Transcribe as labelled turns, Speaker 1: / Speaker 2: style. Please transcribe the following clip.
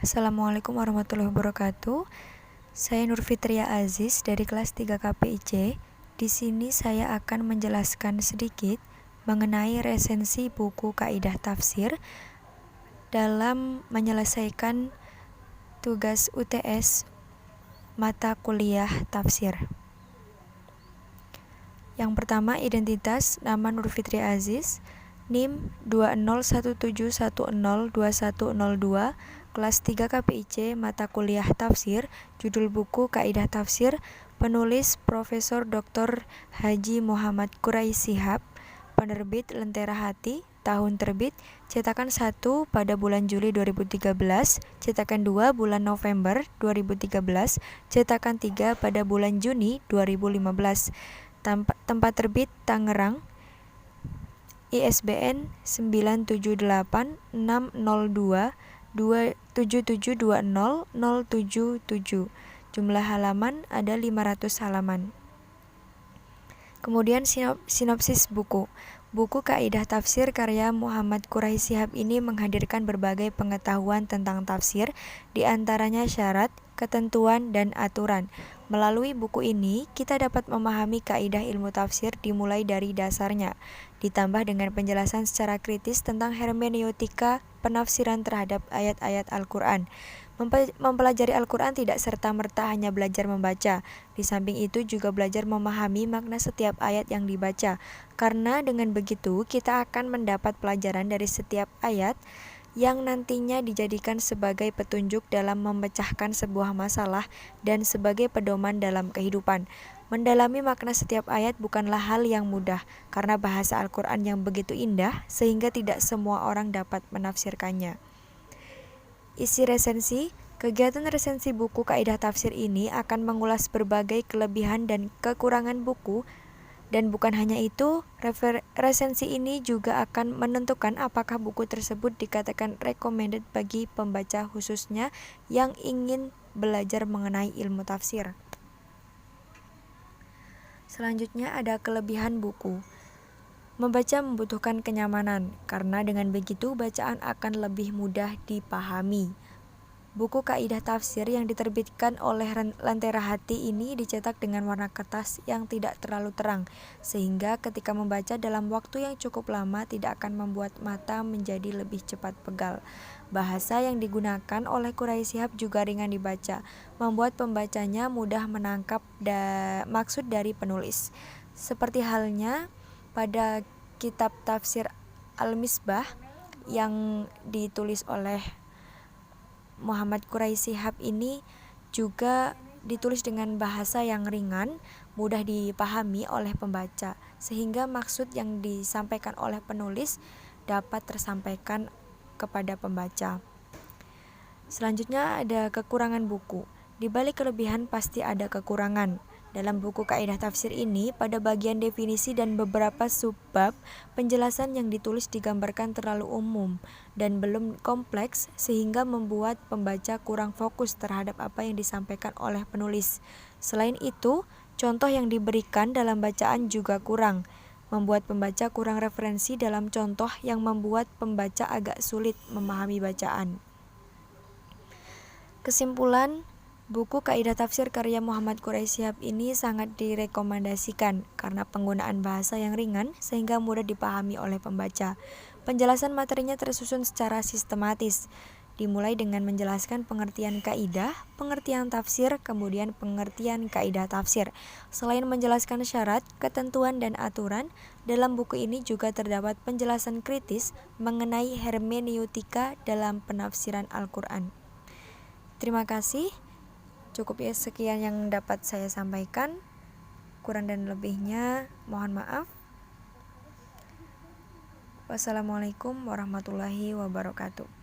Speaker 1: Assalamualaikum warahmatullahi wabarakatuh. Saya Nur Fitria Aziz dari kelas 3 KPIC. Di sini saya akan menjelaskan sedikit mengenai resensi buku kaidah tafsir dalam menyelesaikan tugas UTS mata kuliah tafsir. Yang pertama, identitas, nama Nur Fitria Aziz, NIM 2017102102, kelas 3 KPIC, mata kuliah tafsir, judul buku Kaidah Tafsir, penulis Profesor Dr. Haji Muhammad Quraisy Shihab, penerbit Lentera Hati, tahun terbit, cetakan 1 pada bulan Juli 2013, cetakan 2 bulan November 2013, cetakan 3 pada bulan Juni 2015, tempat terbit Tangerang, ISBN 97860200777. Jumlah halaman ada 500 halaman. Kemudian sinopsis buku. Buku Kaidah Tafsir karya Muhammad Quraisy Shihab ini menghadirkan berbagai pengetahuan tentang tafsir, di antaranya syarat, ketentuan, dan aturan. Melalui buku ini, kita dapat memahami kaidah ilmu tafsir dimulai dari dasarnya, ditambah dengan penjelasan secara kritis tentang hermeneutika penafsiran terhadap ayat-ayat Al-Quran. Mempelajari Al-Quran tidak serta-merta hanya belajar membaca. Di samping itu juga belajar memahami makna setiap ayat yang dibaca. Karena dengan begitu kita akan mendapat pelajaran dari setiap ayat yang nantinya dijadikan sebagai petunjuk dalam memecahkan sebuah masalah dan sebagai pedoman dalam kehidupan. Mendalami makna setiap ayat bukanlah hal yang mudah, karena bahasa Al-Quran yang begitu indah sehingga tidak semua orang dapat menafsirkannya. Isi resensi. Kegiatan resensi buku Kaidah Tafsir ini akan mengulas berbagai kelebihan dan kekurangan buku, dan bukan hanya itu, resensi ini juga akan menentukan apakah buku tersebut dikatakan recommended bagi pembaca, khususnya yang ingin belajar mengenai ilmu tafsir. Selanjutnya ada kelebihan buku. Membaca membutuhkan kenyamanan, karena dengan begitu bacaan akan lebih mudah dipahami. Buku Kaidah Tafsir yang diterbitkan oleh Lentera Hati ini dicetak dengan warna kertas yang tidak terlalu terang, sehingga ketika membaca dalam waktu yang cukup lama tidak akan membuat mata menjadi lebih cepat pegal. Bahasa yang digunakan oleh Quraisy Shihab juga ringan dibaca, membuat pembacanya mudah menangkap maksud dari penulis. Seperti halnya pada kitab tafsir Al-Misbah yang ditulis oleh Muhammad Quraisy Shihab ini juga ditulis dengan bahasa yang ringan, mudah dipahami oleh pembaca, sehingga maksud yang disampaikan oleh penulis dapat tersampaikan kepada pembaca. Selanjutnya ada kekurangan buku. Di balik kelebihan pasti ada kekurangan. Dalam buku Kaidah Tafsir ini, pada bagian definisi dan beberapa subbab, penjelasan yang ditulis digambarkan terlalu umum dan belum kompleks sehingga membuat pembaca kurang fokus terhadap apa yang disampaikan oleh penulis. Selain itu, contoh yang diberikan dalam bacaan juga kurang, membuat pembaca kurang referensi dalam contoh yang membuat pembaca agak sulit memahami bacaan. Kesimpulan, buku Kaidah Tafsir karya Muhammad Quraisy Shihab ini sangat direkomendasikan karena penggunaan bahasa yang ringan sehingga mudah dipahami oleh pembaca. Penjelasan materinya tersusun secara sistematis, dimulai dengan menjelaskan pengertian kaidah, pengertian tafsir, kemudian pengertian kaidah tafsir. Selain menjelaskan syarat, ketentuan, dan aturan, dalam buku ini juga terdapat penjelasan kritis mengenai hermeneutika dalam penafsiran Al-Quran. Terima kasih. Cukup ya sekian yang dapat saya sampaikan. Kurang dan lebihnya mohon maaf. Wassalamualaikum warahmatullahi wabarakatuh.